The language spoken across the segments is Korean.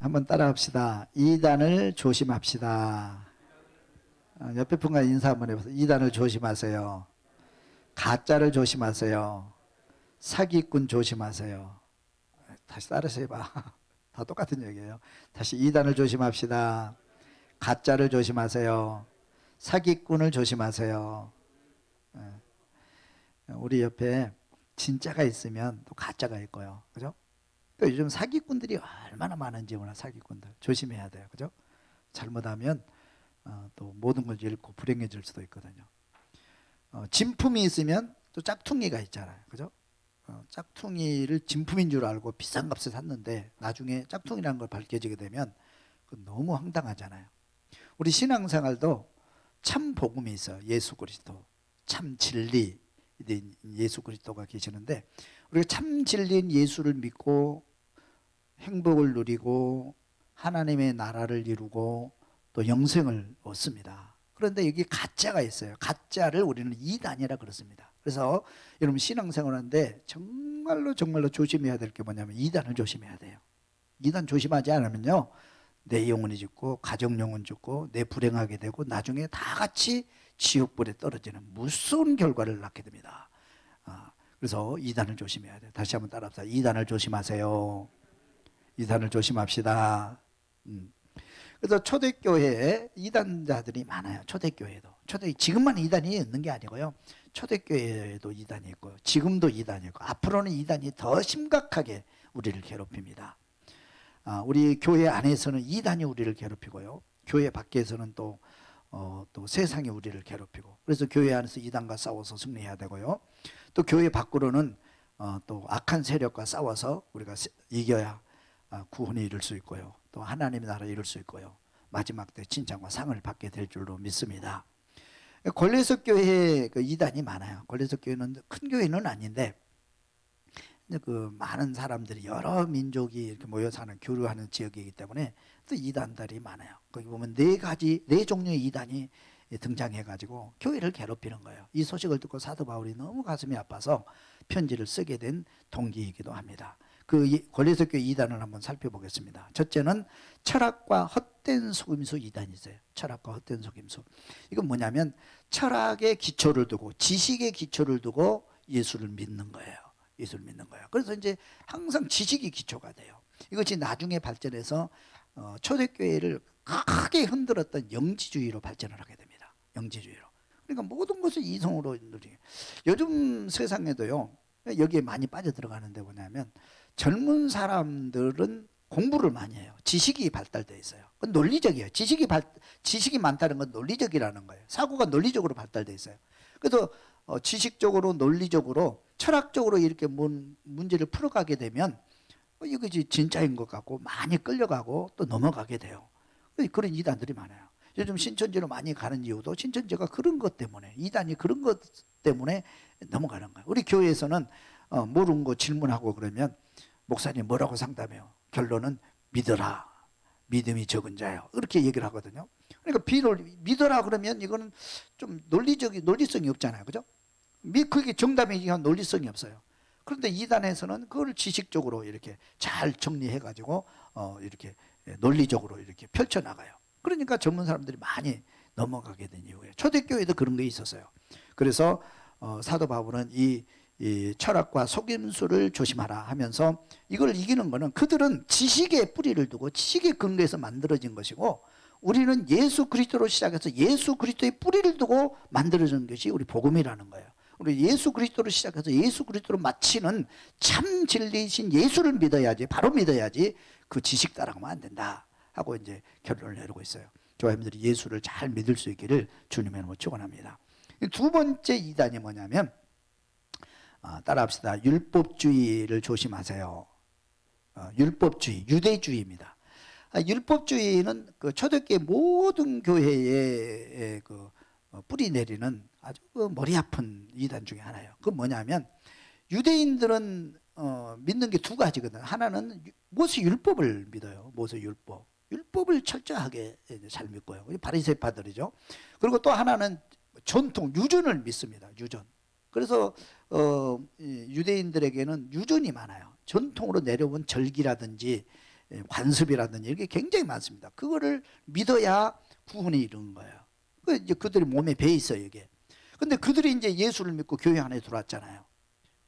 한번 따라합시다. 이단을 조심합시다. 옆에 분과 인사 한번 해보세요. 이단을 조심하세요. 가짜를 조심하세요. 사기꾼 조심하세요. 다시 따라서 해봐. 다 똑같은 얘기예요. 다시 이단을 조심합시다. 가짜를 조심하세요. 사기꾼을 조심하세요. 우리 옆에 진짜가 있으면 또 가짜가 있고요. 그죠? 또 요즘 사기꾼들이 얼마나 많은지 몰라. 사기꾼들 조심해야 돼요. 그죠? 잘못하면 또 모든 걸 잃고 불행해질 수도 있거든요. 진품이 있으면 또 짝퉁이가 있잖아요. 그죠? 짝퉁이를 진품인 줄 알고 비싼 값에 샀는데 나중에 짝퉁이라는 걸 밝혀지게 되면 너무 황당하잖아요. 우리 신앙생활도 참 복음이 있어요. 예수 그리스도 참 진리 예수 그리스도가 계시는데 우리가 참 진리인 예수를 믿고 행복을 누리고 하나님의 나라를 이루고 또 영생을 얻습니다. 그런데 여기 가짜가 있어요. 가짜를 우리는 이단이라 그렇습니다. 그래서 여러분 신앙생활하는데 정말로 조심해야 될 게 뭐냐면 이단을 조심해야 돼요. 이단 조심하지 않으면요 내 영혼이 죽고 가정 영혼 죽고 내 불행하게 되고 나중에 다 같이 지옥불에 떨어지는 무서운 결과를 낳게 됩니다. 그래서 이단을 조심해야 돼요. 다시 한번 따라합시다. 이단을 조심하세요. 이단을 조심합시다. 그래서 초대교회에 이단자들이 많아요. 초대교회도. 지금만 이단이 있는 게 아니고요. 초대교회에도 이단이 있고 지금도 이단이 있고 앞으로는 이단이 더 심각하게 우리를 괴롭힙니다. 우리 교회 안에서는 이단이 우리를 괴롭히고요. 교회 밖에서는 또 세상이 우리를 괴롭히고 그래서 교회 안에서 이단과 싸워서 승리해야 되고요. 또 교회 밖으로는 또 악한 세력과 싸워서 우리가 이겨야 구원에 이룰 수 있고요. 또 하나님의 나라에 이룰 수 있고요. 마지막 때 칭찬과 상을 받게 될 줄로 믿습니다. 골레석 교회에 이단이 많아요. 골레석 교회는 큰 교회는 아닌데 많은 사람들이 여러 민족이 이렇게 모여 사는 교류하는 지역이기 때문에 또 이단들이 많아요. 거기 보면 네 종류의 이단이 등장해 가지고 교회를 괴롭히는 거예요. 이 소식을 듣고 사도 바울이 너무 가슴이 아파서 편지를 쓰게 된 동기이기도 합니다. 골레석 교회 이단을 한번 살펴보겠습니다. 첫째는 철학과 헛된 속임수 이단이 있어요. 철학과 헛된 속임수. 이건 뭐냐면 철학의 기초를 두고 지식의 기초를 두고 예수를 믿는 거예요. 예수를 믿는 거예요. 그래서 이제 항상 지식이 기초가 돼요. 이것이 나중에 발전해서 초대교회를 크게 흔들었던 영지주의로 발전을 하게 됩니다. 영지주의로. 그러니까 모든 것을 이성으로 누리게. 요즘 세상에도요. 여기에 많이 빠져들어가는데 뭐냐면 젊은 사람들은 공부를 많이 해요. 지식이 발달되어 있어요. 그건 논리적이에요. 지식이 많다는 건 논리적이라는 거예요. 사고가 논리적으로 발달되어 있어요. 그래서 지식적으로 논리적으로 철학적으로 이렇게 문제를 풀어가게 되면 이것이 진짜인 것 같고 많이 끌려가고 또 넘어가게 돼요. 그런 이단들이 많아요. 요즘 신천지로 많이 가는 이유도 신천지가 그런 것 때문에 이단이 그런 것 때문에 넘어가는 거예요. 우리 교회에서는 모르는 거 질문하고 그러면 목사님 뭐라고 상담해요? 결론은 믿어라. 믿음이 적은 자요. 이렇게 얘기를 하거든요. 그러니까 믿어라 그러면 이거는 좀 논리성이 없잖아요. 그죠? 그게 정답이지만 논리성이 없어요. 그런데 이단에서는 그걸 지식적으로 이렇게 잘 정리해 가지고 이렇게 논리적으로 이렇게 펼쳐나가요. 그러니까 젊은 사람들이 많이 넘어가게 된 이유예요. 초대교회도 그런 게 있었어요. 그래서 사도 바울은 이 철학과 속임수를 조심하라 하면서 이걸 이기는 거는 그들은 지식의 뿌리를 두고 지식의 근거에서 만들어진 것이고 우리는 예수 그리스도로 시작해서 예수 그리스도의 뿌리를 두고 만들어진 것이 우리 복음이라는 거예요. 우리 예수 그리스도로 시작해서 예수 그리스도로 마치는 참 진리이신 예수를 믿어야지, 바로 믿어야지 그 지식 따라가면 안 된다 하고 이제 결론을 내리고 있어요. 교회님들이 예수를 잘 믿을 수 있기를 주님의 이름으로 축원합니다. 두 번째 이단이 뭐냐면 따라합시다. 율법주의를 조심하세요. 율법주의, 유대주의입니다. 율법주의는 초대교회 모든 교회에 뿌리 내리는 아주 머리 아픈 이단 중에 하나예요. 그건 뭐냐면 유대인들은 믿는 게 두 가지거든. 하나는 모세 율법을 믿어요. 모세 율법. 율법을 철저하게 잘 믿고요. 바리새파들이죠. 그리고 또 하나는 전통, 유전을 믿습니다. 유전. 그래서 유대인들에게는 유전이 많아요. 전통으로 내려온 절기라든지 관습이라든지 이게 굉장히 많습니다. 그거를 믿어야 구원에 이르는 거예요. 그 이제 그들이 몸에 배 있어요, 이게. 근데 그들이 이제 예수를 믿고 교회 안에 들어왔잖아요.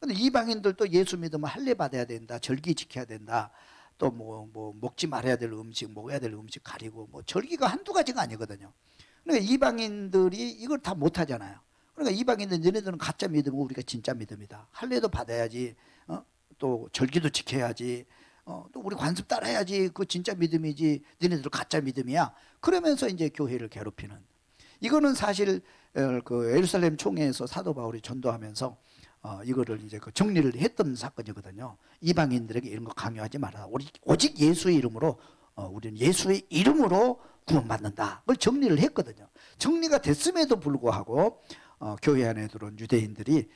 근데 이방인들도 예수 믿으면 할례 받아야 된다, 절기 지켜야 된다, 또 뭐 먹지 말아야 될 음식, 먹어야 될 음식 가리고, 뭐 절기가 한두 가지가 아니거든요. 그러니까 이방인들이 이걸 다 못하잖아요. 그러니까 이방인들, 너네들은 가짜 믿음이고 우리가 진짜 믿음이다. 할례도 받아야지, 또 절기도 지켜야지, 또 우리 관습 따라야지. 그 진짜 믿음이지. 너네들 가짜 믿음이야. 그러면서 이제 교회를 괴롭히는. 이거는 사실 그 예루살렘 총회에서 사도 바울이 전도하면서 이거를 이제 그 정리를 했던 사건이거든요. 이방인들에게 이런 거 강요하지 말아라. 오직 예수의 이름으로, 우리는 예수의 이름으로 구원받는다. 그걸 정리를 했거든요. 정리가 됐음에도 불구하고 교회 안에 들어온 유대인들이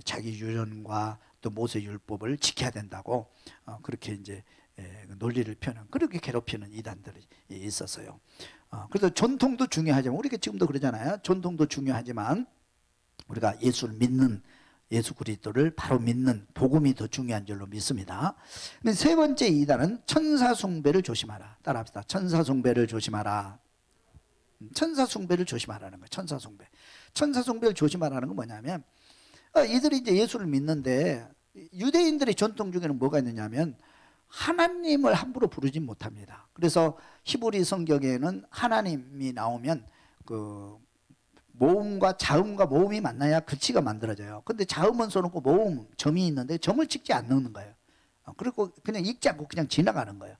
자기 유전과 또 모세 율법을 지켜야 된다고 그렇게 이제 논리를 펴는, 그렇게 괴롭히는 이단들이 있었어요. 그래서 전통도 중요하지만, 우리가 지금도 그러잖아요. 전통도 중요하지만 우리가 예수를 믿는, 예수 그리스도를 바로 믿는 복음이 더 중요한 줄로 믿습니다. 세 번째 이단은 천사 숭배를 조심하라. 따라합시다. 천사 숭배를 조심하라. 천사 숭배를 조심하라는 거예요. 천사 숭배. 천사 숭배를 조심하라는 건 뭐냐면, 이들이 이제 예수를 믿는데 유대인들의 전통 중에는 뭐가 있느냐면 하나님을 함부로 부르지 못합니다. 그래서 히브리 성경에는 하나님이 나오면 그 모음과 자음과 모음이 만나야 글씨가 만들어져요. 근데 자음은 써놓고 모음, 점이 있는데 점을 찍지 않는 거예요. 그리고 그냥 읽지 않고 그냥 지나가는 거예요.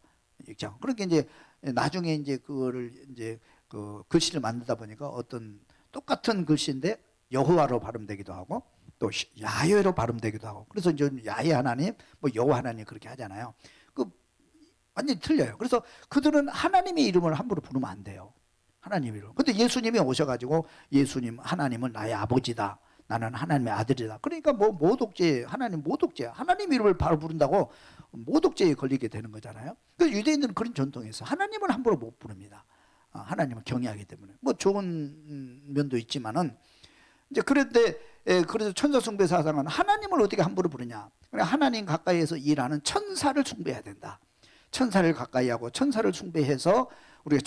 읽지 않고. 그러니까 이제 나중에 이제 그거를 이제 그 글씨를 만들다 보니까 어떤 똑같은 글씨인데 여호와로 발음되기도 하고 또 야훼로 발음되기도 하고, 그래서 이제 야훼 하나님, 뭐 여호와 하나님 그렇게 하잖아요. 그 완전히 틀려요. 그래서 그들은 하나님의 이름을 함부로 부르면 안 돼요. 하나님 이름. 근데 예수님이 오셔가지고 예수님, 하나님은 나의 아버지다, 나는 하나님의 아들이다. 그러니까 뭐 모독죄, 하나님 모독죄, 하나님 이름을 바로 부른다고 모독죄에 걸리게 되는 거잖아요. 그래서 유대인들은 그런 전통이 있어요. 하나님은 함부로 못 부릅니다. 하나님을 경외하기 때문에. 뭐 좋은 면도 있지만은 이제 그런데 그래서 천사 숭배 사상은 하나님을 어떻게 함부로 부르냐? 하나님 가까이에서 일하는 천사를 숭배해야 된다. 천사를 가까이 하고 천사를 숭배해서 우리가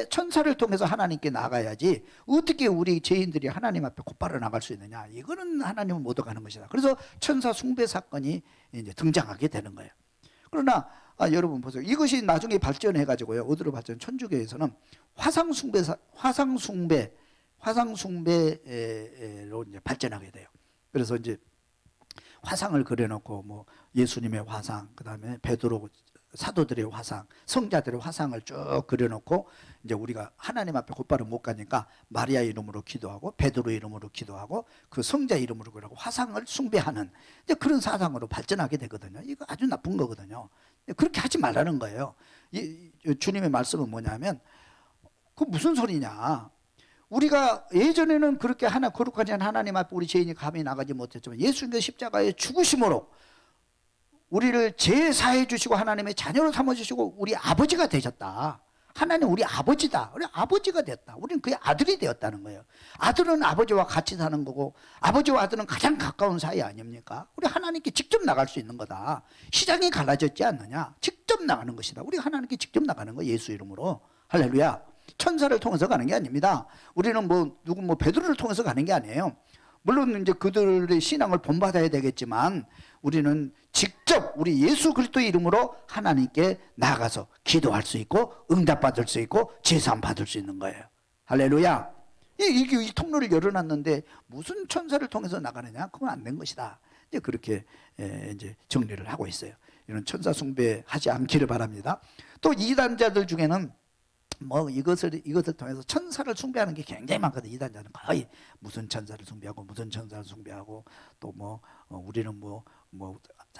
천사를 통해서 하나님께 나가야지 어떻게 우리 죄인들이 하나님 앞에 곧바로 나갈 수 있느냐? 이거는 하나님을 모독하는 것이다. 그래서 천사 숭배 사건이 이제 등장하게 되는 거예요. 그러나 여러분 보세요. 이것이 나중에 발전해 가지고요. 어디로 발전? 천주교에서는 화상 숭배로 이제 발전하게 돼요. 그래서 이제 화상을 그려놓고 뭐 예수님의 화상, 그다음에 베드로 사도들의 화상, 성자들의 화상을 쭉 그려놓고 이제 우리가 하나님 앞에 곧바로 못 가니까 마리아 이름으로 기도하고 베드로 이름으로 기도하고 그 성자 이름으로 그러고 화상을 숭배하는 이제 그런 사상으로 발전하게 되거든요. 이거 아주 나쁜 거거든요. 그렇게 하지 말라는 거예요. 주님의 말씀은 뭐냐면, 그 무슨 소리냐? 우리가 예전에는 그렇게 거룩하지 않은 하나님 앞에 우리 죄인이 감히 나가지 못했지만 예수님의 십자가의 죽으심으로 우리를 제사해 주시고 하나님의 자녀로 삼아주시고 우리 아버지가 되셨다. 하나님 우리 아버지다. 우리 아버지가 됐다. 우리는 그의 아들이 되었다는 거예요. 아들은 아버지와 같이 사는 거고 아버지와 아들은 가장 가까운 사이 아닙니까? 우리 하나님께 직접 나갈 수 있는 거다. 시장이 갈라졌지 않느냐? 직접 나가는 것이다. 우리 하나님께 직접 나가는 거, 예수 이름으로. 할렐루야. 천사를 통해서 가는 게 아닙니다. 우리는 누구 베드로를 통해서 가는 게 아니에요. 물론 이제 그들의 신앙을 본받아야 되겠지만 우리는 직접 우리 예수 그리스도의 이름으로 하나님께 나가서 기도할 수 있고 응답받을 수 있고 제사 받을 수 있는 거예요. 할렐루야. 이 통로를 열어놨는데 무슨 천사를 통해서 나가느냐? 그건 안 된 것이다. 이제 그렇게 이제 정리를 하고 있어요. 이런 천사 숭배하지 않기를 바랍니다. 또 이단자들 중에는 뭐 이것을 통해서 천사를 숭배하는 게 굉장히 많거든. 이단자는 거의 무슨 천사를 숭배하고 무슨 천사를 숭배하고 또 우리는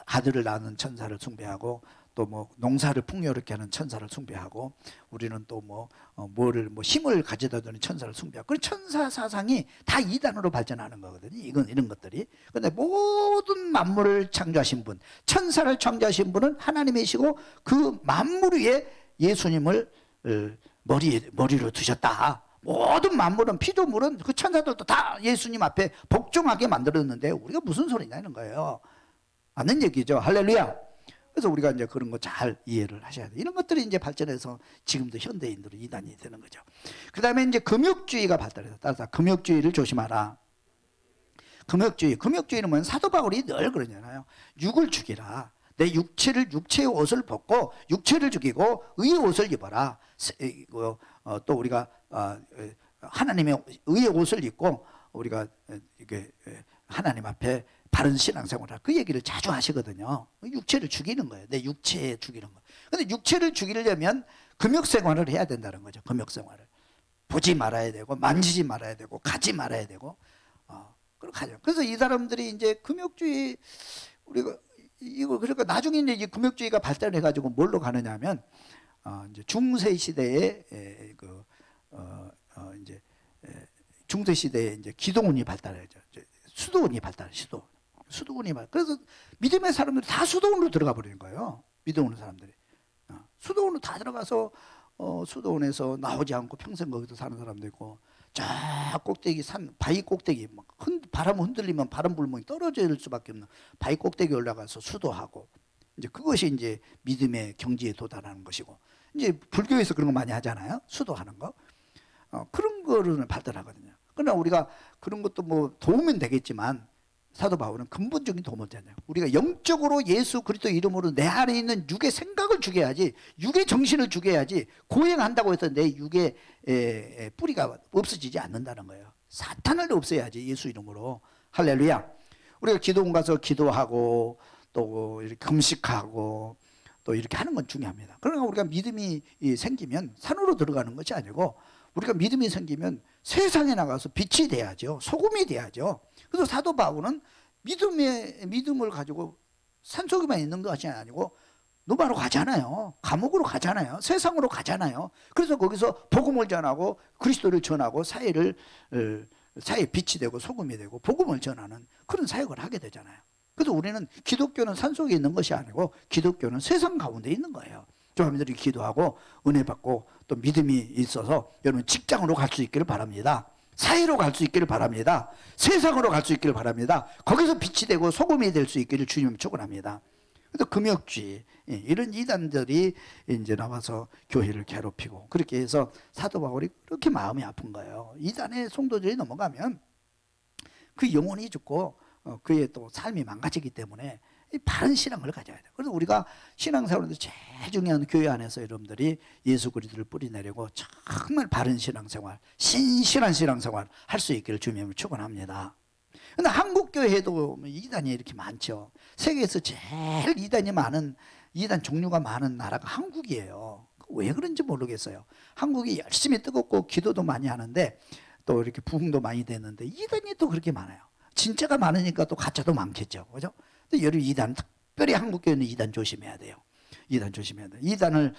아들을 낳는 천사를 숭배하고 또 농사를 풍요롭게 하는 천사를 숭배하고 우리는 또 힘을 가져다 주는 천사를 숭배하고, 그 천사 사상이 다 이단으로 발전하는 거거든요. 이런 것들이. 근데 모든 만물을 창조하신 분, 천사를 창조하신 분은 하나님이시고 그 만물 위에 예수님을 머리로 두셨다. 모든 만물은, 피조물은, 그 천사들도 다 예수님 앞에 복종하게 만들었는데 우리가 무슨 소리냐 이런 거예요. 맞는 얘기죠. 할렐루야. 그래서 우리가 이제 그런 거 잘 이해를 하셔야 돼요. 이런 것들이 이제 발전해서 지금도 현대인들은 이단이 되는 거죠. 그 다음에 이제 금욕주의가 발달해서, 따라서 금욕주의를 조심하라. 금욕주의는 뭐냐면 사도 바울이 늘 그러잖아요. 육을 죽이라. 내 육체의 옷을 벗고 육체를 죽이고 의의 옷을 입어라. 또 우리가 하나님의 의의 옷을 입고 우리가 이게 하나님 앞에 바른 신앙생활을 그 얘기를 자주 하시거든요. 육체를 죽이는 거예요. 내 육체에 죽이는 거. 근데 육체를 죽이려면 금욕생활을 해야 된다는 거죠. 금욕생활을 보지 말아야 되고 만지지 말아야 되고 가지 말아야 되고 그렇게 하죠. 그래서 이 사람들이 이제 금욕주의 우리가 이거 그러니까 나중에 이제 이 금욕주의가 발달해 가지고 뭘로 가느냐면 이제 중세 시대에 이제 중세 시대에 이제 기도원이 발달하죠. 수도원이 발달해요. 수도원이 발달. 그래서 믿음의 사람들이 다 수도원으로 들어가 버리는 거예요. 믿음 사람들이 수도원으로 다 들어가서 수도원에서 나오지 않고 평생 거기서 사는 사람도 있고, 저 꼭대기 산 바위 꼭대기 막 바람 흔들리면 바람 불면 떨어질 수밖에 없는 바위 꼭대기 올라가서 수도하고, 이제 그것이 이제 믿음의 경지에 도달하는 것이고, 이제 불교에서 그런 거 많이 하잖아요. 수도하는 거. 그런 거를 발달하거든요. 그러나 우리가 그런 것도 뭐 도우면 되겠지만 사도 바울은 근본적인 도움을 되잖아요. 우리가 영적으로 예수 그리스도 이름으로 내 안에 있는 육의 생각을 죽여야지, 육의 정신을 죽여야지, 고행한다고 해서 내 육의 뿌리가 없어지지 않는다는 거예요. 사탄을 없애야지, 예수 이름으로. 할렐루야. 우리가 기도원 가서 기도하고 또 이렇게 금식하고 또 이렇게 하는 건 중요합니다. 그러나 우리가 믿음이 생기면 산으로 들어가는 것이 아니고, 우리가 믿음이 생기면 세상에 나가서 빛이 돼야죠. 소금이 돼야죠. 그래서 사도 바울은 믿음을 가지고 산속에만 있는 것이 아니고 노마로 가잖아요. 감옥으로 가잖아요. 세상으로 가잖아요. 그래서 거기서 복음을 전하고 그리스도를 전하고 사회에 빛이 되고 소금이 되고 복음을 전하는 그런 사역을 하게 되잖아요. 그래서 우리는 기독교는 산속에 있는 것이 아니고 기독교는 세상 가운데 있는 거예요. 여러분들이 기도하고 은혜 받고 또 믿음이 있어서 여러분 직장으로 갈 수 있기를 바랍니다. 사회로 갈 수 있기를 바랍니다. 세상으로 갈 수 있기를 바랍니다. 거기서 빛이 되고 소금이 될 수 있기를 주님 축원합니다. 그래서 금욕주의 이런 이단들이 이제 나와서 교회를 괴롭히고, 그렇게 해서 사도 바울이 그렇게 마음이 아픈 거예요. 이단의 성도들이 넘어가면 그 영혼이 죽고 그의 또 삶이 망가지기 때문에 바른 신앙을 가져야 돼요. 그래서 우리가 신앙생활에서 제일 중요한 교회 안에서 여러분들이 예수 그리스도를 뿌리내리고 정말 바른 신앙생활, 신실한 신앙생활 할 수 있기를 주님을 축원합니다. 그런데 한국 교회에도 이단이 이렇게 많죠. 세계에서 제일 이단 종류가 많은 나라가 한국이에요. 왜 그런지 모르겠어요. 한국이 열심히 뜨겁고 기도도 많이 하는데 또 이렇게 부흥도 많이 되는데 이단이 또 그렇게 많아요. 진짜가 많으니까 또 가짜도 많겠죠. 그죠? 여러분 이단, 특별히 한국교회는 이단 조심해야 돼요. 이단 조심해야 돼요.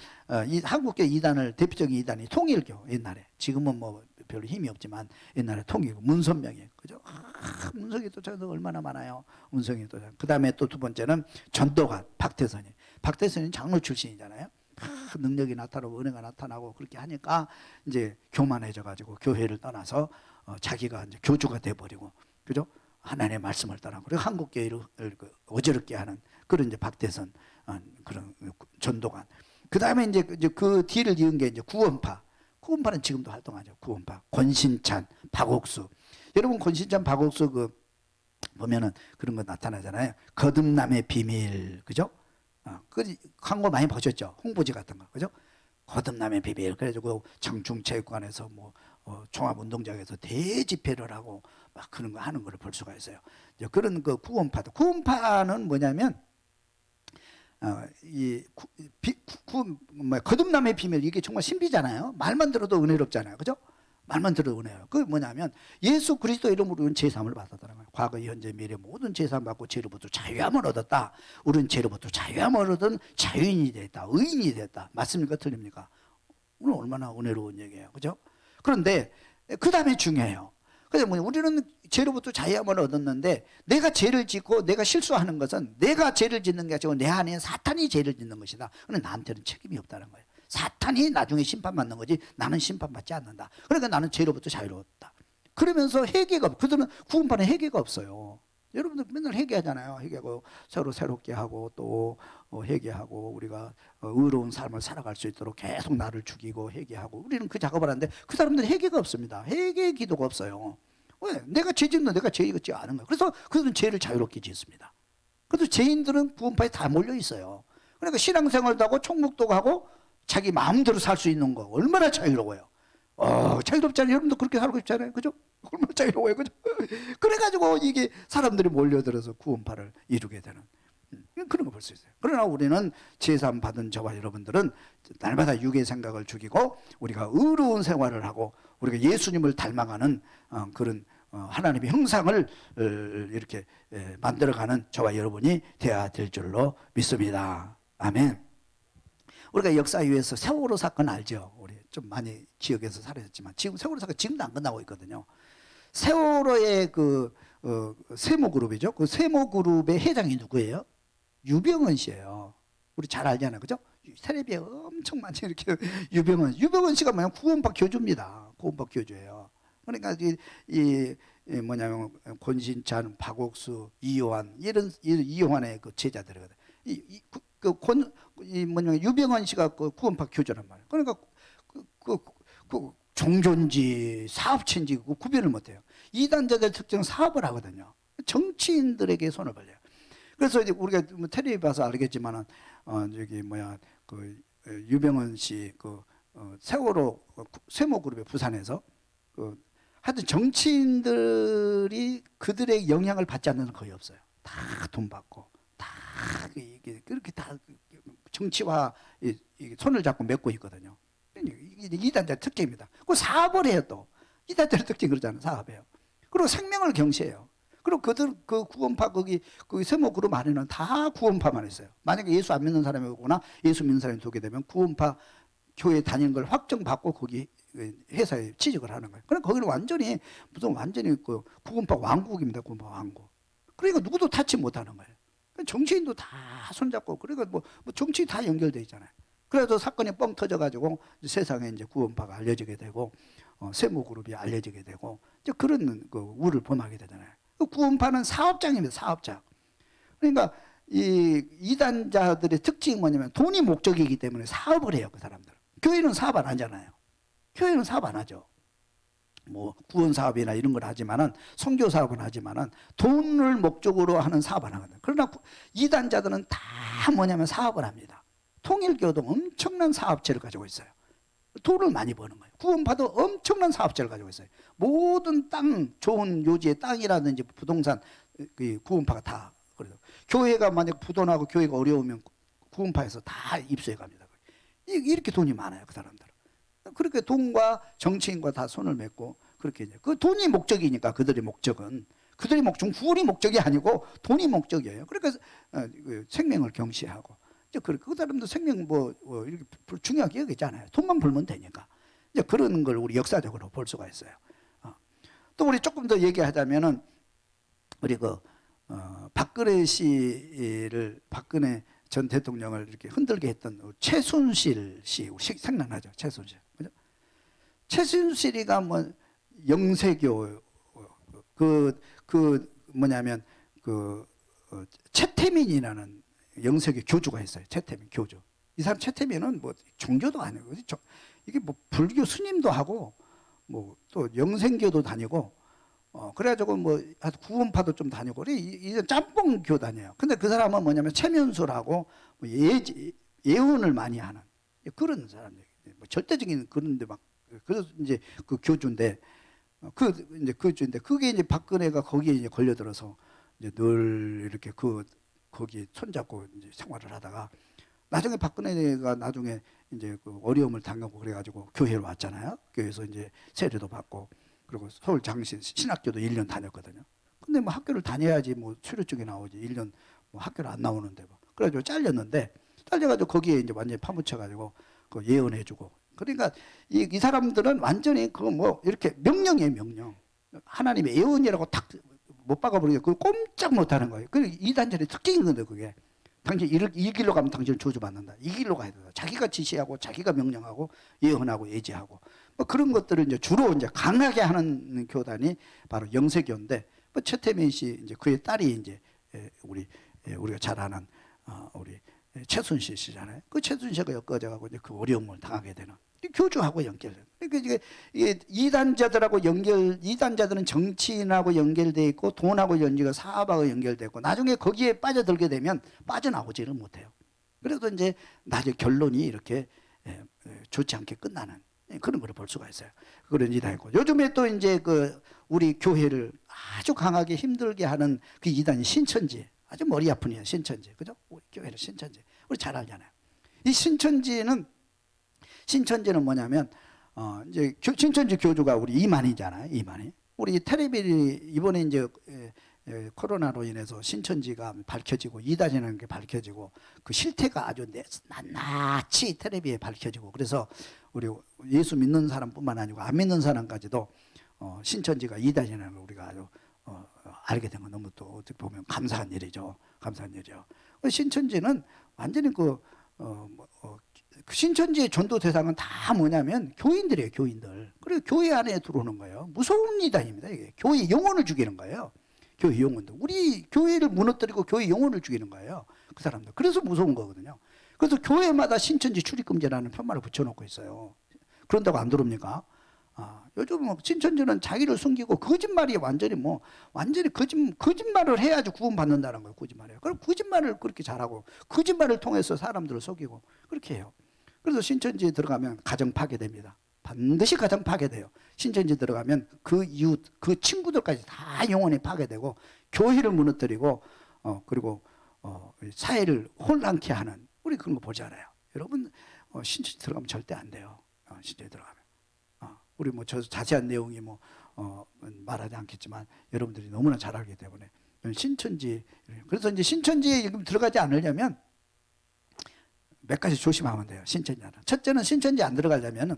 한국교회 이단을 대표적인 이단이 통일교. 옛날에, 지금은 뭐 별로 힘이 없지만 옛날에 통일교 문선명이에요. 그죠? 문성이 또 얼마나 많아요. 문성이 또. 그 다음에 또 두 번째는 전도관 박태선이 장로 출신이잖아요. 능력이 나타나고 은혜가 나타나고 그렇게 하니까 이제 교만해져 가지고 교회를 떠나서 자기가 이제 교주가 돼버리고, 그죠? 하나님의 말씀을 떠나고, 그리고 한국교회를 어지럽게 하는 그런 이제 박대선, 그런 전도관. 그 다음에 이제 그 뒤를 이은 게 이제 구원파는 지금도 활동하죠. 구원파. 권신찬, 박옥수. 여러분 권신찬, 박옥수 보면은 그런 거 나타나잖아요. 거듭남의 비밀, 그죠? 그 광고 많이 보셨죠? 홍보지 같은 거, 그죠? 거듭남의 비밀. 그래가지고 장충체육관에서 뭐 종합운동장에서 대집회를 하고 막 그런 거 하는 걸 볼 수가 있어요. 그런 그 구원파는 뭐냐면 거듭남의 비밀, 이게 정말 신비잖아요. 말만 들어도 은혜롭잖아요, 그죠? 말만 들어도 은혜요. 그게 뭐냐면 예수 그리스도 이름으로 우리는 제사함을 받았다는 거예요. 과거, 현재, 미래 모든 제사함 받고 죄로부터 자유함을 얻었다. 우리는 죄로부터 자유함을 얻은 자유인이 됐다. 의인이 됐다. 맞습니까? 틀립니까? 오늘 얼마나 은혜로운 얘기예요, 그죠? 그런데 그 다음에 중요해요. 그래서 우리는 죄로부터 자유함을 얻었는데, 내가 죄를 짓고 내가 실수하는 것은 내가 죄를 짓는 게 아니고 내 안에 사탄이 죄를 짓는 것이다. 그런데 나한테는 책임이 없다는 거예요. 사탄이 나중에 심판받는 거지 나는 심판받지 않는다. 그러니까 나는 죄로부터 자유로웠다. 그러면서 회개가, 그들은 구원파는 회개가 없어요. 여러분들 맨날 회개하잖아요. 회개하고 서로 새롭게 하고 또 회개하고 우리가 의로운 삶을 살아갈 수 있도록 계속 나를 죽이고 회개하고 우리는 그 작업을 하는데 그 사람들은 회개가 없습니다. 회개의 기도가 없어요. 왜? 내가 죄 짓는 내가 죄 짓지 않은 거야. 그래서 그들은 죄를 자유롭게 짓습니다. 그래서 죄인들은 구원파에 다 몰려 있어요. 그러니까 신앙생활도 하고 총묵도 하고 자기 마음대로 살 수 있는 거 얼마나 자유로워요. 자유롭잖아요. 여러분도 그렇게 살고 있잖아요. 그죠? 얼마나 자유로워요. 그죠? 그래가지고 이게 사람들이 몰려들어서 구원파를 이루게 되는 그런 거 볼 수 있어요. 그러나 우리는 제사함 받은 저와 여러분들은 날마다 육의 생각을 죽이고 우리가 의로운 생활을 하고 우리가 예수님을 닮아가는 그런 하나님의 형상을 이렇게 만들어가는 저와 여러분이 되어야 될 줄로 믿습니다. 아멘. 우리가 역사위에서 세월호 사건 알죠? 우리 좀 많이 지역에서 살았지만 지금 세월호 사건 지금도 안 끝나고 있거든요. 세월호의 세모그룹이죠. 그 세모그룹의 회장이 누구예요? 유병헌 씨예요. 우리 잘 알잖아요, 그죠? 텔레비에 엄청 많죠, 이렇게 유병헌 씨가 뭐냐면 구원파 교주입니다. 구원파 교주예요. 그러니까 뭐냐면 권신찬, 박옥수, 이요한 이런 이요한의 그 제자들이거든. 뭐냐면 유병헌 씨가 그 구원파 교주란 말이에요. 그러니까 그 종교인지 사업체인지 구별을 못해요. 이단자들 특징은 사업을 하거든요. 정치인들에게 손을 벌려요. 그래서 이제 우리가 텔레비 봐서 알겠지만은 유병헌 씨 세월호 세모그룹의 부산에서 하여튼 정치인들이 그들의 영향을 받지 않는 건 거의 없어요. 다 돈 받고 다 이게 그렇게 다 정치와 손을 잡고 맺고 있거든요. 이단자 특징입니다. 그 사업을 해요. 또 이단자 특징 그러잖아요. 사업해요. 그리고 생명을 경시해요. 그리고 그 구원파 거기 세모그룹 안에는 다 구원파만 있어요. 만약에 예수 안 믿는 사람이 오거나 예수 믿는 사람이 오게 되면 구원파 교회 다니는 걸 확정받고 거기 회사에 취직을 하는 거예요. 그러니까 거기는 완전히 그 구원파 왕국입니다. 구원파 왕국. 그러니까 누구도 타치 못하는 거예요. 정치인도 다 손잡고 그러니까 뭐 정치 다 연결돼 있잖아요. 그래서 사건이 뻥 터져가지고 세상에 이제 구원파가 알려지게 되고 세모그룹이 알려지게 되고 이제 그런 그 우를 범하게 되잖아요. 그 구원파는 사업장입니다. 사업장. 그러니까 이 이단자들의 특징이 뭐냐면 돈이 목적이기 때문에 사업을 해요. 그 사람들. 교회는 사업 안 하잖아요. 교회는 사업 안 하죠. 뭐 구원 사업이나 이런 걸 하지만은 선교 사업은 하지만은 돈을 목적으로 하는 사업 안 하거든요. 그러나 이단자들은 다 뭐냐면 사업을 합니다. 통일교도 엄청난 사업체를 가지고 있어요. 돈을 많이 버는 거예요. 구원파도 엄청난 사업체를 가지고 있어요. 모든 땅, 좋은 요지의 땅이라든지 부동산, 구원파가 다 그래요. 교회가 만약 부도나고 교회가 어려우면 구원파에서 다 입수해 갑니다. 이렇게 돈이 많아요, 그 사람들은. 그렇게 돈과 정치인과 다 손을 맺고 그렇게 이제 그 돈이 목적이니까 그들의 목적은 구원이 목적이 아니고 돈이 목적이에요. 그러니까 생명을 경시하고. 그 사람도 생명 이렇게 중요하게 여기지 않아요. 돈만 벌면 되니까. 이제 그런 걸 우리 역사적으로 볼 수가 있어요. 또 우리 조금 더 얘기하자면은 우리 박근혜 전 대통령을 이렇게 흔들게 했던 최순실 씨 생각나죠? 최순실. 그죠? 최순실이가 뭐 영세교 뭐냐면 최태민이라는 영세교 교주가 있어요. 최태민 교주. 이 사람 최태민은 뭐 종교도 아니고 이게 뭐 불교 스님도 하고 뭐 또 영생교도 다니고 그래가지고 뭐 구원파도 좀 다니고 이제 짬뽕교 다녀요. 근데 그 사람은 뭐냐면 최면술하고 뭐 예언을 많이 하는 그런 사람들. 뭐 절대적인 그런데 막 그래서 이제 그 교주인데 그게 이제 박근혜가 거기에 이제 걸려들어서 이제 늘 이렇게 거기 손잡고 이제 생활을 하다가 나중에 박근혜가 나중에 이제 그 어려움을 당하고 그래가지고 교회로 왔잖아요. 교회에서 이제 세례도 받고 그리고 서울 장신 신학교도 1년 다녔거든요. 근데 뭐 학교를 다녀야지 뭐 수료증이 나오지 1년 뭐 학교를 안 나오는데 뭐 그래가지고 잘려가지고 거기에 이제 완전히 파묻혀가지고 그 예언해주고 그러니까 이 사람들은 완전히 뭐 이렇게 명령이에요 명령. 하나님의 예언이라고 탁 못 박아버리게 그 꼼짝 못하는 거예요. 그 이단절의 특징인 건데 그게. 당신 이 길로 가면 당신은 저주받는다. 이 길로 가야 된다. 자기가 지시하고 자기가 명령하고 예언하고 예지하고 뭐 그런 것들을 이제 주로 이제 강하게 하는 교단이 바로 영세교인데 뭐 최태민 씨 이제 그의 딸이 이제 우리가 잘 아는 우리 최순실 씨잖아요. 그 최순실가 엮어져가고 이제 그 어려움을 당하게 되는 교주하고 연결돼요. 그러니까 이게 이단자들하고 이단자들은 정치인하고 연결돼 있고 돈하고 연결, 사업하고 연결돼 있고 나중에 거기에 빠져들게 되면 빠져나오지를 못해요. 그래도 이제 나중에 결론이 이렇게 좋지 않게 끝나는 그런 걸 볼 수가 있어요. 그런 이단이고 요즘에 또 이제 그 우리 교회를 아주 강하게 힘들게 하는 그 이단이 신천지. 아주 머리 아픈 이야 신천지. 그죠? 우리 교회는 신천지. 우리 잘 알잖아요. 이 신천지는 뭐냐면 이제 신천지 교주가 우리 이만희잖아요. 이만희. 우리 텔레비전이 이번에 이제 코로나로 인해서 신천지가 밝혀지고 이단이라는 게 밝혀지고 그 실태가 아주 낱낱이 텔레비에 밝혀지고 그래서 우리 예수 믿는 사람뿐만 아니고 안 믿는 사람까지도 신천지가 이단이라는 걸 우리가 아주 알게 된 건 너무 또 어떻게 보면 감사한 일이죠. 감사한 일이죠. 신천지는 완전히 그 신천지의 전도 대상은 다 뭐냐면 교인들이에요. 교인들. 그리고 교회 안에 들어오는 거예요. 무서운 이단입니다. 이게 교회 영혼을 죽이는 거예요. 교회 영혼도. 우리 교회를 무너뜨리고 교회 영혼을 죽이는 거예요. 그 사람들. 그래서 무서운 거거든요. 그래서 교회마다 신천지 출입금지라는 편말을 붙여놓고 있어요. 그런다고 안 들어옵니까? 요즘 신천지는 자기를 숨기고 거짓말이 완전히 거짓말을 해야지 구원받는다는 거예요. 거짓말이에요. 그럼 거짓말을 그렇게 잘하고 거짓말을 통해서 사람들을 속이고 그렇게 해요. 그래서 신천지에 들어가면 가정 파괴됩니다. 반드시 가정 파괴돼요. 신천지 들어가면 그 이웃, 그 친구들까지 다 영원히 파괴되고 교회를 무너뜨리고 그리고 사회를 혼란케 하는 우리 그런 거 보잖아요. 여러분 신천지 들어가면 절대 안 돼요. 신천지 들어가면. 우리 뭐 저 자세한 내용이 말하지 않겠지만 여러분들이 너무나 잘 알기 때문에 신천지 그래서 이제 신천지에 들어가지 않으려면 몇 가지 조심하면 돼요. 신천지는 첫째는 신천지 안 들어가려면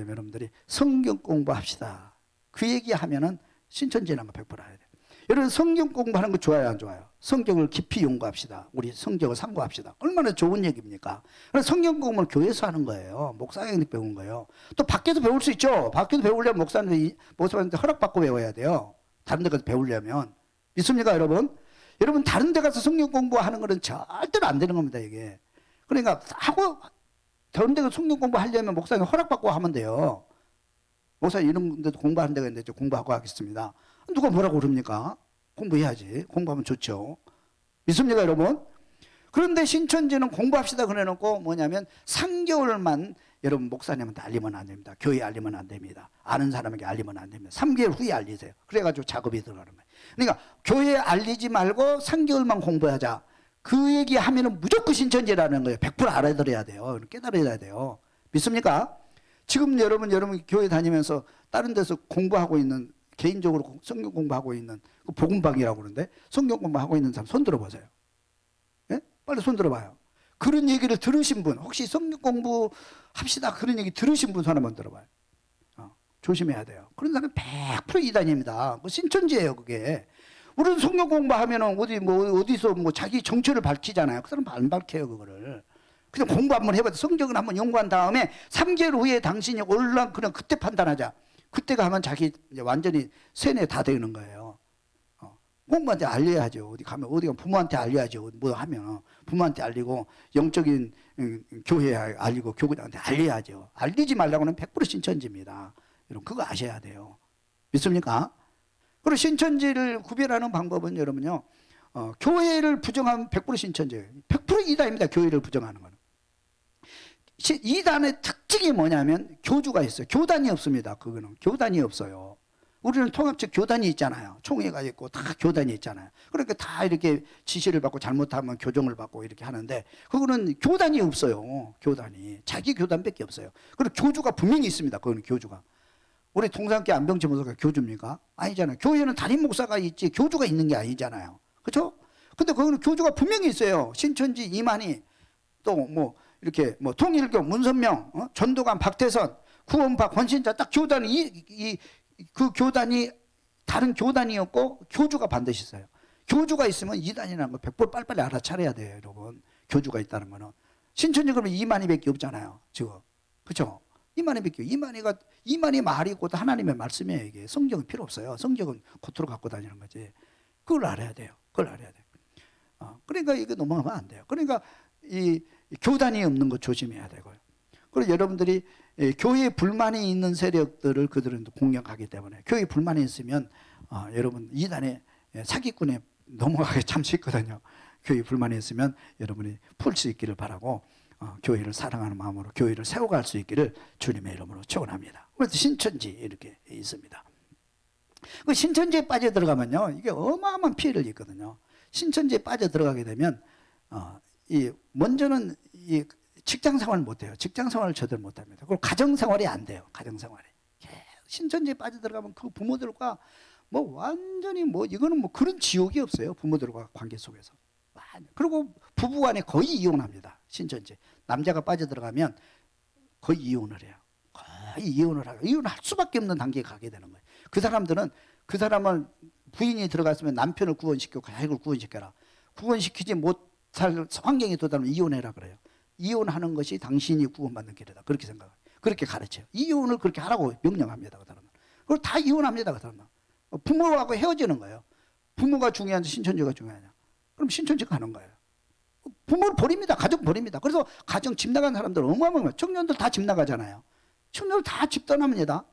여러분들이 성경 공부합시다. 그 얘기하면은 신천지라는 거 100% 알아야 돼요. 여러분 성경 공부하는 거 좋아요, 안 좋아요? 성경을 깊이 연구합시다. 우리 성경을 상고합시다. 얼마나 좋은 얘기입니까? 그래서 성경 공부를 교회에서 하는 거예요. 목사님이 배운 거예요. 또 밖에서 배울 수 있죠. 밖에서 배우려면 목사님한테 허락받고 배워야 돼요. 다른 데 가서 배우려면. 믿습니까, 여러분? 여러분 다른 데 가서 성경 공부하는 거는 절대로 안 되는 겁니다, 이게. 그러니까 다른 데 가서 성경 공부하려면 목사님 허락받고 하면 돼요. 목사님 이런 데도 공부하는 데가 있는데 공부하고 하겠습니다. 누가 뭐라고 그럽니까? 공부해야지. 공부하면 좋죠. 믿습니까, 여러분? 그런데 신천지는 공부합시다 그래놓고 뭐냐면 3개월만 여러분 목사님한테 알리면 안 됩니다. 교회에 알리면 안 됩니다. 아는 사람에게 알리면 안 됩니다. 3개월 후에 알리세요. 그래가지고 작업이 들어가는 거예요. 그러니까 교회에 알리지 말고 3개월만 공부하자. 그 얘기하면은 무조건 신천지라는 거예요. 100% 알아들어야 돼요. 깨달아야 돼요. 믿습니까? 지금 여러분 교회 다니면서 다른 데서 공부하고 있는 개인적으로 성경 공부하고 있는 그 복음방이라고 그러는데 성경 공부하고 있는 사람 손 들어보세요. 예? 빨리 손 들어봐요. 그런 얘기를 들으신 분 혹시 성경 공부합시다 그런 얘기 들으신 분 손 한번 들어봐요. 조심해야 돼요. 그런 사람은 100% 이단입니다. 신천지예요 그게. 우리는 성경 공부하면은 어디서 자기 정체를 밝히잖아요. 그 사람 안 밝혀요 그거를. 그냥 공부 한번 해봐도 성경을 한번 연구한 다음에 3개월 후에 당신이 그냥 그때 판단하자. 그때가 하면 자기 이제 완전히 세뇌 다 되는 거예요. 공부한테 알려야죠. 어디 가면 부모한테 알려야죠. 뭐 하면 부모한테 알리고 영적인 교회에 알리고 교구장한테 알려야죠. 알리지 말라고는 100% 신천지입니다. 여러분 그거 아셔야 돼요. 믿습니까? 그리고 신천지를 구별하는 방법은 여러분요. 교회를 부정하면 100% 신천지예요. 100% 이단입니다. 교회를 부정하는 거는. 이단의 특징이 뭐냐면 교주가 있어요. 교단이 없습니다. 그거는 교단이 없어요. 우리는 통합적 교단이 있잖아요. 총회가 있고 다 교단이 있잖아요. 그러니까 다 이렇게 지시를 받고 잘못하면 교정을 받고 이렇게 하는데 그거는 교단이 없어요. 교단이 자기 교단밖에 없어요. 그리고 교주가 분명히 있습니다. 그거는 교주가. 우리 동산교회 안병지 목사가 교주입니까? 아니잖아요. 교회는 담임 목사가 있지 교주가 있는 게 아니잖아요. 그렇죠? 근데 거기는 교주가 분명히 있어요. 신천지 이만희 또 이렇게 통일교 문선명 전도관 박태선 구원파 권신자 딱 교단이 그 교단이 다른 교단이었고 교주가 반드시 있어요. 교주가 있으면 이단이라는 거 100% 빨리빨리 알아차려야 돼요, 여러분. 교주가 있다는 거는. 신천지 그러면 이만희밖에 없잖아요, 지금. 그렇죠? 이만희 믿겨. 이만희 말이 곧 하나님의 말씀이에요. 이게 성경은 필요 없어요. 성경은 겉으로 갖고 다니는 거지. 그걸 알아야 돼요. 그걸 알아야 돼요. 그러니까 이거 넘어가면 안 돼요. 그러니까 이 교단이 없는 거 조심해야 되고요. 그리고 여러분들이 교회에 불만이 있는 세력들을 그들은 공격하기 때문에 교회에 불만이 있으면 여러분 이단의 사기꾼에 넘어가기 참 쉽거든요. 교회에 불만이 있으면 여러분이 풀 수 있기를 바라고 교회를 사랑하는 마음으로 교회를 세워갈 수 있기를 주님의 이름으로 축원합니다. 그래서 신천지 이렇게 있습니다. 그 신천지에 빠져 들어가면요, 이게 어마어마한 피해를 입거든요. 신천지에 빠져 들어가게 되면 먼저는 이 직장 생활을 못 해요. 직장 생활을 제대로 못 합니다. 그리고 가정 생활이 안 돼요. 가정 생활이. 신천지에 빠져 들어가면 그 부모들과 뭐 완전히 이거는 그런 지옥이 없어요. 부모들과 관계 속에서. 그리고 부부간에 거의 이혼합니다. 신천지. 남자가 빠져 들어가면 거의 이혼을 해요. 거의 이혼을 하고 이혼할 수밖에 없는 단계에 가게 되는 거예요. 그 사람을 부인이 들어갔으면 남편을 구원시키고 자식을 구원시켜라. 구원시키지 못할 환경이 도달하면 이혼해라 그래요. 이혼하는 것이 당신이 구원받는 길이다. 그렇게 생각해요. 그렇게 가르쳐요. 이혼을 그렇게 하라고 명령합니다. 그 사람은. 그걸 다 이혼합니다. 그 사람은. 부모하고 헤어지는 거예요. 부모가 중요한지 신천지가 중요하냐. 그럼 신천지 가는 거예요. 부모를 버립니다. 가족 버립니다. 그래서 가정 집 나간 사람들 어마어마해요. 청년들 다 집 나가잖아요. 청년들 다 집 떠납니다.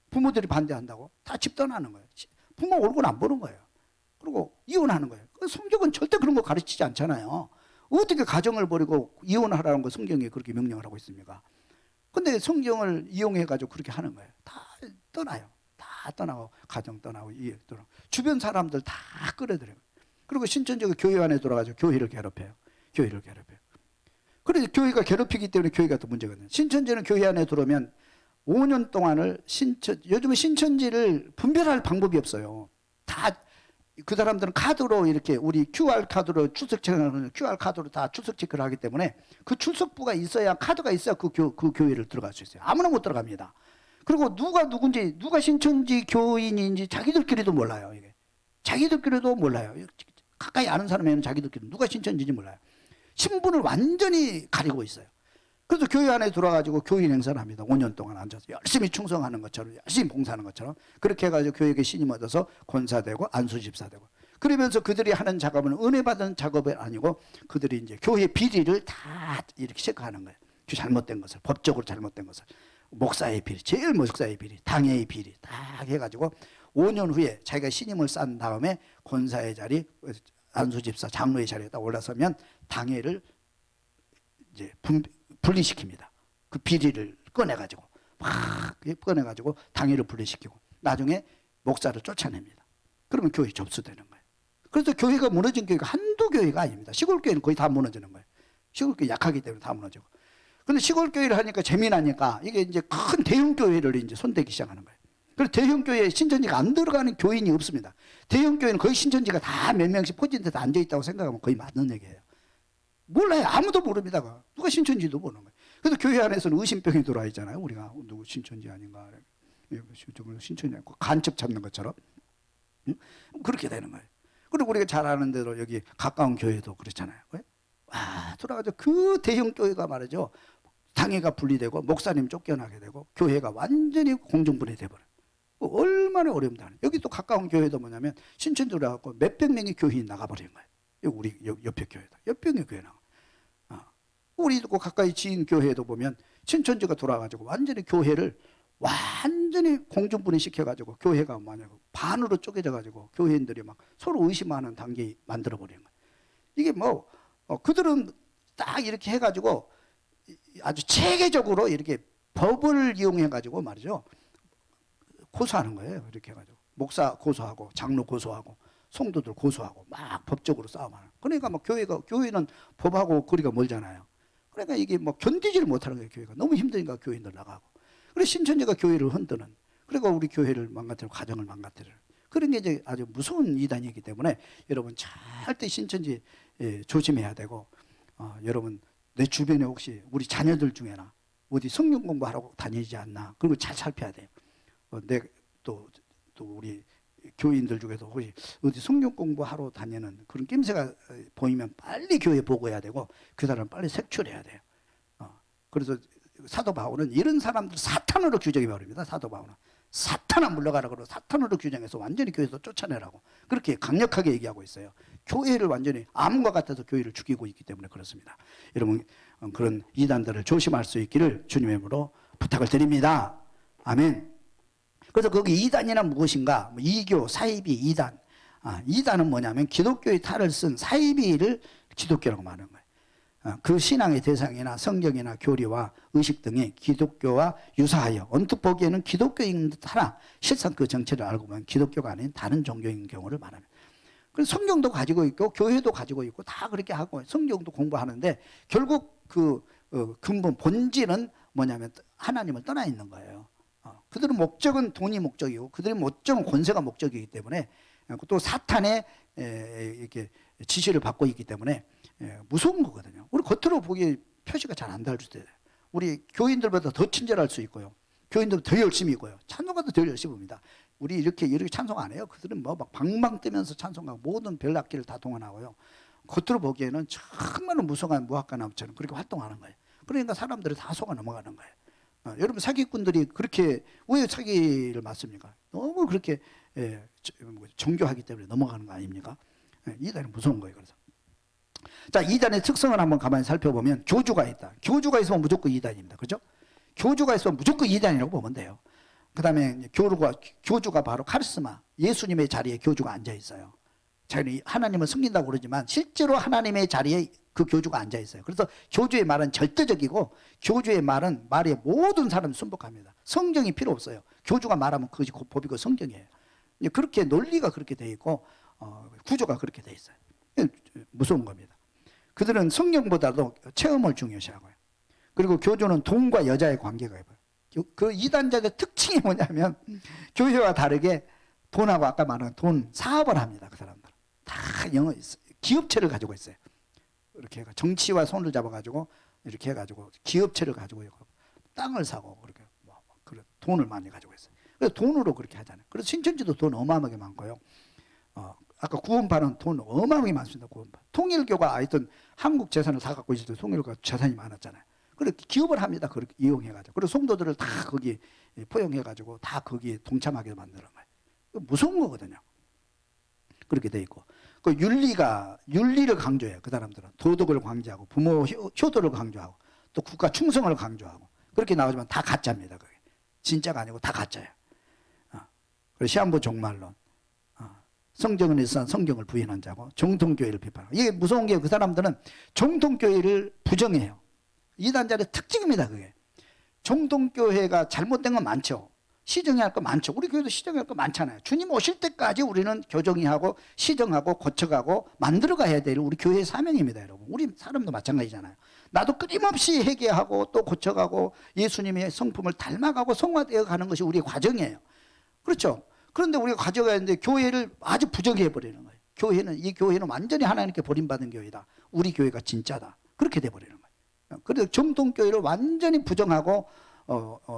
부모들이 반대한다고 다 집 떠나는 거예요. 부모 얼굴 안 보는 거예요. 그리고 이혼하는 거예요. 성경은 절대 그런 거 가르치지 않잖아요. 어떻게 가정을 버리고 이혼하라는 거 성경이 그렇게 명령을 하고 있습니까? 근데 성경을 이용해가지고 그렇게 하는 거예요. 다 떠나요. 다 떠나고 가정 떠나고 떠나고 주변 사람들 다 끌어들여요. 그리고 신천지가 교회 안에 들어가서 교회를 괴롭혀요. 교회를 괴롭혀요. 그래서 교회가 괴롭히기 때문에 교회가 더 문제거든요. 신천지는 교회 안에 들어오면 5년 동안을 요즘은 신천지를 분별할 방법이 없어요. 다 그 사람들은 카드로 이렇게 우리 QR 카드로 출석 체크하는 QR 카드로 다 출석 체크를 하기 때문에 그 출석부가 있어야 카드가 있어야 그 교회를 들어갈 수 있어요. 아무나 못 들어갑니다. 그리고 누가 누군지 누가 신천지 교인인지 자기들끼리도 몰라요. 이게 자기들끼리도 몰라요. 가까이 아는 사람이면 자기들끼리 누가 신천지인지 몰라요. 신분을 완전히 가리고 있어요. 그래서 교회 안에 들어와가지고 교인 행사를 합니다. 5년 동안 앉아서 열심히 충성하는 것처럼 열심히 봉사하는 것처럼 그렇게 해가지고 교회에 신임 얻어서 권사되고 안수집사되고 그러면서 그들이 하는 작업은 은혜 받은 작업이 아니고 그들이 이제 교회 비리를 다 이렇게 체크하는 거예요. 잘못된 것을 법적으로 잘못된 것을 목사의 비리, 제일 목사의 비리, 당회의 비리 다 해가지고 5년 후에 자기가 신임을 싼 다음에 권사의 자리, 안수집사, 장로의 자리에 딱 올라서면 당회를 이제 분리시킵니다. 그 비리를 꺼내가지고 막 꺼내가지고 당회를 분리시키고 나중에 목사를 쫓아냅니다. 그러면 교회 접수되는 거예요. 그래서 교회가 무너진 교회가 한두 교회가 아닙니다. 시골 교회는 거의 다 무너지는 거예요. 시골 교회 약하기 때문에 다 무너지고. 근데 시골 교회를 하니까 재미나니까 이게 이제 큰 대형 교회를 이제 손대기 시작하는 거예요. 그래서 대형 교회에 신천지가 안 들어가는 교인이 없습니다. 대형 교회는 거의 신천지가 다 몇 명씩 포진돼서 앉아 있다고 생각하면 거의 맞는 얘기예요. 몰라요. 아무도 모릅니다. 누가 신천지도 모르는 거예요. 그래서 교회 안에서는 의심병이 들어와 있잖아요. 우리가 누구 신천지 아닌가. 신천지 아니고 간첩 잡는 것처럼. 그렇게 되는 거예요. 그리고 우리가 잘 아는 대로 여기 가까운 교회도 그렇잖아요. 돌아가서 그 대형 교회가 말이죠. 당회가 분리되고 목사님 쫓겨나게 되고 교회가 완전히 공중분해 돼버려요. 얼마나 어렵다. 여기 또 가까운 교회도 뭐냐면 신천지로 가고 몇백 명의 교인이 나가버린 거예요. 우리 옆에 교회다. 옆에 교회 나가. 우리도 가까이 지인 교회도 보면 신천지가 돌아가지고 완전히 교회를 완전히 공중분해 시켜가지고 교회가 만약 반으로 쪼개져가지고 교회인들이 막 서로 의심하는 단계 만들어 버리는 거예요. 이게 그들은 딱 이렇게 해가지고 아주 체계적으로 이렇게 법을 이용해가지고 말이죠. 고소하는 거예요. 이렇게 해가지고 목사 고소하고 장로 고소하고 성도들 고소하고 막 법적으로 싸움하는. 그러니까 교회는 법하고 거리가 멀잖아요. 그러니까 이게 견디지를 못하는 거예요. 교회가 너무 힘드니까 교인들 나가고. 그래서 신천지가 교회를 흔드는. 그러니까 우리 교회를 망가뜨리고 가정을 망가뜨리는. 그런 게 이제 아주 무서운 이단이기 때문에 여러분 절대 신천지 조심해야 되고 여러분 내 주변에 혹시 우리 자녀들 중에나 어디 성경 공부하라고 다니지 않나 그런 거 잘 살펴야 돼요. 또 우리 교인들 중에서 혹시 어디 성경 공부하러 다니는 그런 낌새가 보이면 빨리 교회 보고해야 되고 그 사람 빨리 색출해야 돼요. 그래서 사도 바울은 이런 사람들 사탄으로 규정해 버립니다. 사도 바울은 사탄아 물러가라 그러고 사탄으로 규정해서 완전히 교회에서 쫓아내라고 그렇게 강력하게 얘기하고 있어요. 교회를 완전히 암과 같아서 교회를 죽이고 있기 때문에 그렇습니다. 여러분 그런 이단들을 조심할 수 있기를 주님의 이름으로 부탁을 드립니다. 아멘. 그래서 거기 이단이나 무엇인가, 이교, 사이비, 이단. 이단은 뭐냐면 기독교의 탈을 쓴 사이비를 기독교라고 말하는 거예요. 그 신앙의 대상이나 성경이나 교리와 의식 등이 기독교와 유사하여 언뜻 보기에는 기독교인 듯 하나 실상 그 정체를 알고 보면 기독교가 아닌 다른 종교인 경우를 말합니다. 그래서 성경도 가지고 있고 교회도 가지고 있고 다 그렇게 하고 성경도 공부하는데 결국 그 근본 본질은 뭐냐면 하나님을 떠나 있는 거예요. 그들의 목적은 돈이 목적이고 그들의 목적은 권세가 목적이기 때문에 또 사탄의 이렇게 지시를 받고 있기 때문에 무서운 거거든요. 우리 겉으로 보기에 표시가 잘 안 달릴 때 우리 교인들보다 더 친절할 수 있고요. 교인들보다 더 열심히 있고요. 찬송가도 더 열심히 봅니다. 우리 이렇게 찬송 안 해요. 그들은 뭐 막 방방 뜨면서 찬송하고 모든 별악기를 다 동원하고요. 겉으로 보기에는 정말로 무성한 무학가나무처럼 그렇게 활동하는 거예요. 그러니까 사람들이 다 속아 넘어가는 거예요. 여러분 사기꾼들이 그렇게 왜 사기를 맞습니까? 너무 그렇게 정교하기 때문에 넘어가는 거 아닙니까? 이단은 무서운 거예요. 그래서 자, 이단의 특성을 한번 가만히 살펴보면 교주가 있다. 교주가 있으면 무조건 이단입니다. 그죠? 교주가 있으면 무조건 이단이라고 보면 돼요. 그 다음에 교주가 바로 카리스마, 예수님의 자리에 교주가 앉아 있어요. 자기는 하나님을 섬긴다고 그러지만 실제로 하나님의 자리에 그 교주가 앉아 있어요. 그래서 교주의 말은 절대적이고 교주의 말에 모든 사람이 순복합니다. 성경이 필요 없어요. 교주가 말하면 그것이 법이고 성경이에요. 그렇게 논리가 그렇게 돼 있고 구조가 그렇게 돼 있어요. 무서운 겁니다. 그들은 성경보다도 체험을 중요시하고요. 그리고 교주는 돈과 여자의 관계가 있어요. 그 이단자의 특징이 뭐냐면 교회와 다르게 돈하고 아까 말한 돈 사업을 합니다. 그 사람들은 다 기업체를 가지고 있어요. 이렇게 해가 정치와 손을 잡아가지고 이렇게 해가지고 기업체를 가지고 있고 땅을 사고 그렇게 그래 돈을 많이 가지고 있어요. 그래서 돈으로 그렇게 하잖아요. 그래서 신천지도 돈 어마어마하게 많고요. 아까 구원파는 돈 어마어마하게 많습니다. 구원파. 통일교가 하여튼 한국 재산을 다 갖고 있을 때 통일교가 재산이 많았잖아요. 그렇게 기업을 합니다. 그렇게 이용해가지고. 그리고 성도들을 다 거기 포용해가지고 다 거기에 동참하게 만드는 거예요. 무서운 거거든요. 그렇게 돼 있고. 그 윤리를 강조해요. 그 사람들은 도덕을 강조하고 부모 효도를 강조하고 또 국가 충성을 강조하고 그렇게 나오지만 다 가짜입니다. 그게 진짜가 아니고 다 가짜예요. 그리고 시한부 종말론, 성경은 일산 성경을 부인한 자고 정통교회를 비판하고. 이게 무서운 게 그 사람들은 정통교회를 부정해요. 이단자의 특징입니다. 그게 정통교회가 잘못된 건 많죠. 시정해야 할 거 많죠. 우리 교회도 시정해야 할 거 많잖아요. 주님 오실 때까지 우리는 교정하고 시정하고 고쳐가고 만들어가야 될 우리 교회의 사명입니다. 여러분, 우리 사람도 마찬가지잖아요. 나도 끊임없이 회개하고 또 고쳐가고 예수님의 성품을 닮아가고 성화되어 가는 것이 우리의 과정이에요. 그렇죠? 그런데 우리가 가져가야 하는데 교회를 아주 부정해 버리는 거예요. 이 교회는 완전히 하나님께 버림받은 교회다. 우리 교회가 진짜다. 그렇게 돼버리는 거예요. 그래서 정통교회를 완전히 부정하고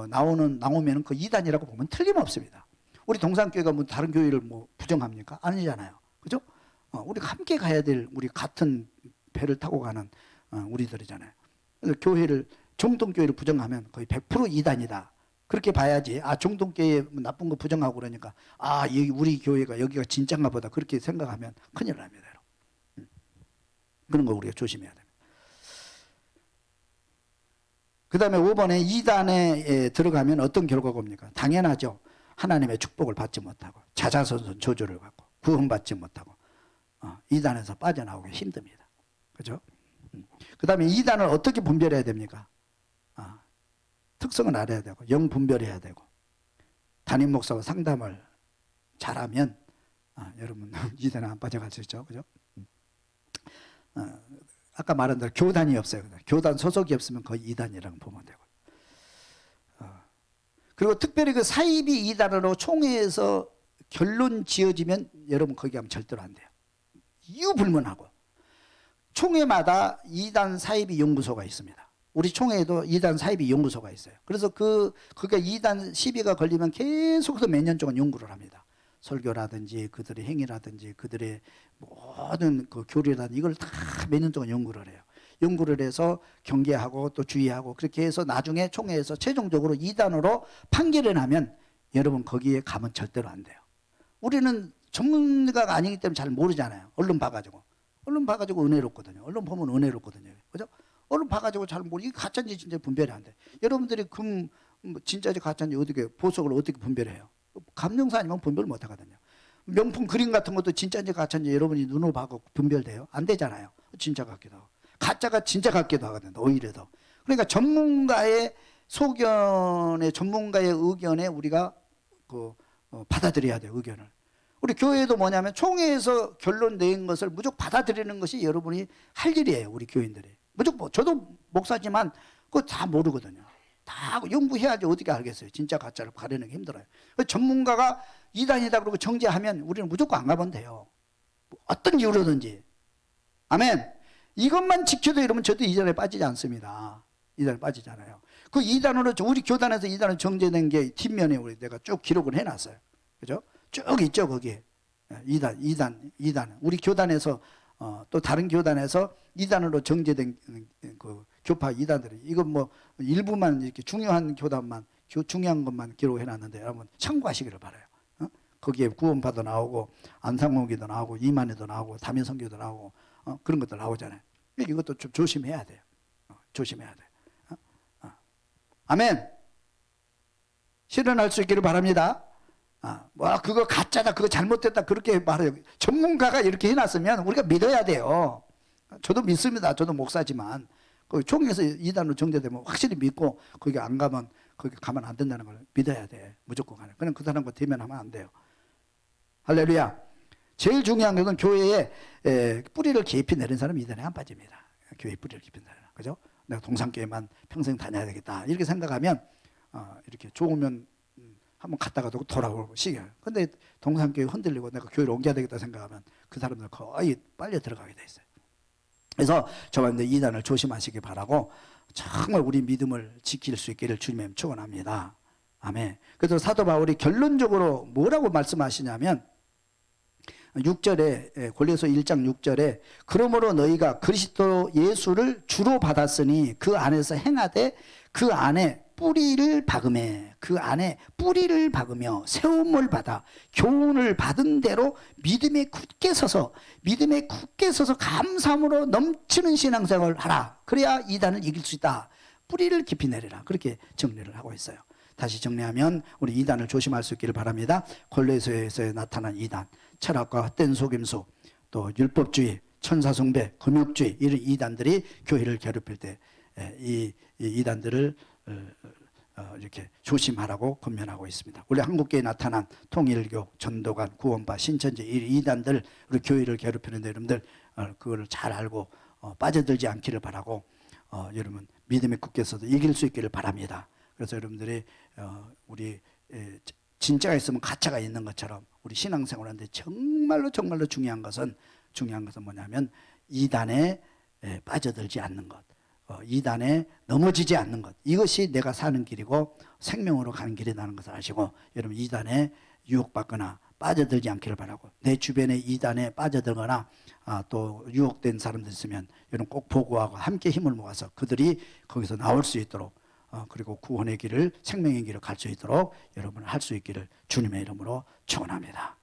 나오면 그 이단이라고 보면 틀림없습니다. 우리 동산교회가 뭐 다른 교회를 뭐 부정합니까? 아니잖아요. 그죠? 우리가 함께 가야 될 우리 같은 배를 타고 가는 우리들이잖아요. 그래서 정통교회를 부정하면 거의 100% 이단이다. 그렇게 봐야지. 정통교회 나쁜 거 부정하고 그러니까 여기 우리 교회가 여기가 진짜인가 보다 그렇게 생각하면 큰일 납니다. 그런 거 우리가 조심해야 됩니다. 그 다음에 5번에 이단에 들어가면 어떤 결과가 옵니까? 당연하죠. 하나님의 축복을 받지 못하고 자자손손 저주를 받고 구원받지 못하고 이단에서 빠져나오기 힘듭니다. 그죠? 그 다음에 이단을 어떻게 분별해야 됩니까? 특성을 알아야 되고 영 분별해야 되고 담임 목사와 상담을 잘하면 여러분 이단에 안 빠져갈 수 있죠. 그죠? 아까 말한 대로 교단이 없어요. 교단 소속이 없으면 거의 이단이라고 보면 되고. 그리고 특별히 그 사이비 이단으로 총회에서 결론 지어지면 여러분 거기 가면 절대로 안 돼요. 이유 불문하고. 총회마다 이단 사이비 연구소가 있습니다. 우리 총회에도 이단 사이비 연구소가 있어요. 그래서 그게 이단 시비가 걸리면 계속해서 몇 년 동안 연구를 합니다. 설교라든지 그들의 행위라든지 그들의 모든 그 교리라든지 이걸 다 몇 년 동안 연구를 해요. 연구를 해서 경계하고 또 주의하고 그렇게 해서 나중에 총회에서 최종적으로 이단으로 판결을 나면 여러분 거기에 가면 절대로 안 돼요. 우리는 전문가가 아니기 때문에 잘 모르잖아요. 언론 봐가지고 은혜롭거든요. 언론 보면 은혜롭거든요. 그죠? 언론 봐가지고 잘 모르. 이게 가짜인지 진짜 분별이 안 돼. 여러분들이 진짜지 가짜인지 어떻게 보석을 어떻게 분별해요? 감정사 아니면 분별 못 하거든요. 명품 그림 같은 것도 진짜인지 가짜인지 여러분이 눈으로 봐서 분별돼요? 안 되잖아요. 진짜 같기도 하고 가짜가 진짜 같기도 하거든요. 오히려 더. 그러니까 전문가의 소견에 전문가의 의견에 우리가 받아들여야 돼요. 의견을. 우리 교회도 뭐냐면 총회에서 결론 낸 것을 무조건 받아들이는 것이 여러분이 할 일이에요. 우리 교인들이. 무조건 저도 목사지만 그거 다 모르거든요. 다 연구해야지 어떻게 알겠어요. 진짜 가짜를 가리는 게 힘들어요. 전문가가 이단이다 그러고 정죄하면 우리는 무조건 안 가면 돼요. 어떤 이유로든지. 아멘. 이것만 지켜도 여러분 저도 이단에 빠지지 않습니다. 이단에 빠지잖아요. 그 이단으로 우리 교단에서 이단으로 정죄된 게 뒷면에 우리 내가 쭉 기록을 해놨어요. 그죠? 쭉 있죠 거기에. 이단. 우리 교단에서 또 다른 교단에서 이단으로 정죄된 그 교파 이단들이 이건 뭐 일부만 이렇게 중요한 교단만 중요한 것만 기록해놨는데 여러분 참고하시기를 바라요. 거기에 구원파도 나오고 안상목이도 나오고 이만희도 나오고 다면성교도 나오고 그런 것들 나오잖아요. 이것도 좀 조심해야 돼요. 조심해야 돼요. 아멘. 실현할 수 있기를 바랍니다. 그거 가짜다, 그거 잘못됐다, 그렇게 말해요. 전문가가 이렇게 해놨으면 우리가 믿어야 돼요. 저도 믿습니다. 저도 목사지만. 그 총회에서 이단으로 정죄되면 확실히 믿고 거기 안 가면, 거기 가면 안 된다는 걸 믿어야 돼. 무조건 가는. 그냥 그 사람과 대면하면 안 돼요. 할렐루야. 제일 중요한 것은 교회에 뿌리를 깊이 내린 사람이 이단에 안 빠집니다. 교회에 뿌리를 깊이 내려. 그죠? 내가 동산교회만 평생 다녀야 되겠다. 이렇게 생각하면, 이렇게 좋으면 한번 갔다가도 돌아오고 시기해요. 근데 동산교회 흔들리고 내가 교회를 옮겨야 되겠다 생각하면 그 사람들 거의 빨리 들어가게 돼 있어요. 그래서 저만 이단을 조심하시기 바라고 정말 우리 믿음을 지킬 수 있기를 주님의 축원합니다. 아멘. 그래서 사도 바울이 결론적으로 뭐라고 말씀하시냐면 6절에 골로새 1장 6절에 그러므로 너희가 그리스도 예수를 주로 받았으니 그 안에서 행하되 그 안에 뿌리를 박음에 그 안에 뿌리를 박으며 세움을 받아 교훈을 받은 대로 믿음에 굳게 서서 감사함으로 넘치는 신앙생활을 하라. 그래야 이단을 이길 수 있다. 뿌리를 깊이 내리라. 그렇게 정리를 하고 있어요. 다시 정리하면 우리 이단을 조심할 수 있기를 바랍니다. 골로새에서 나타난 이단, 철학과 헛된 속임수, 또 율법주의, 천사숭배, 금욕주의 이런 이단들이 교회를 괴롭힐 때 이 이단들을 이렇게 조심하라고 권면하고 있습니다. 우리 한국교회에 나타난 통일교, 전도관, 구원파, 신천지 이 이단들 우리 교회를 괴롭히는데 여러분들 그걸 잘 알고 빠져들지 않기를 바라고 여러분 믿음에 굳게 서도 이길 수 있기를 바랍니다. 그래서 여러분들이 우리 진짜가 있으면 가짜가 있는 것처럼 우리 신앙생활하는데 정말로 중요한 것은 뭐냐면 이단에 빠져들지 않는 것, 이단에 넘어지지 않는 것, 이것이 내가 사는 길이고 생명으로 가는 길이라는 것을 아시고 여러분 이단에 유혹받거나 빠져들지 않기를 바라고 내 주변에 이단에 빠져들거나 또 유혹된 사람들 있으면 여러분 꼭 보고하고 함께 힘을 모아서 그들이 거기서 나올 수 있도록 그리고 구원의 길을 생명의 길을 갈 수 있도록 여러분 할 수 있기를 주님의 이름으로 축원합니다.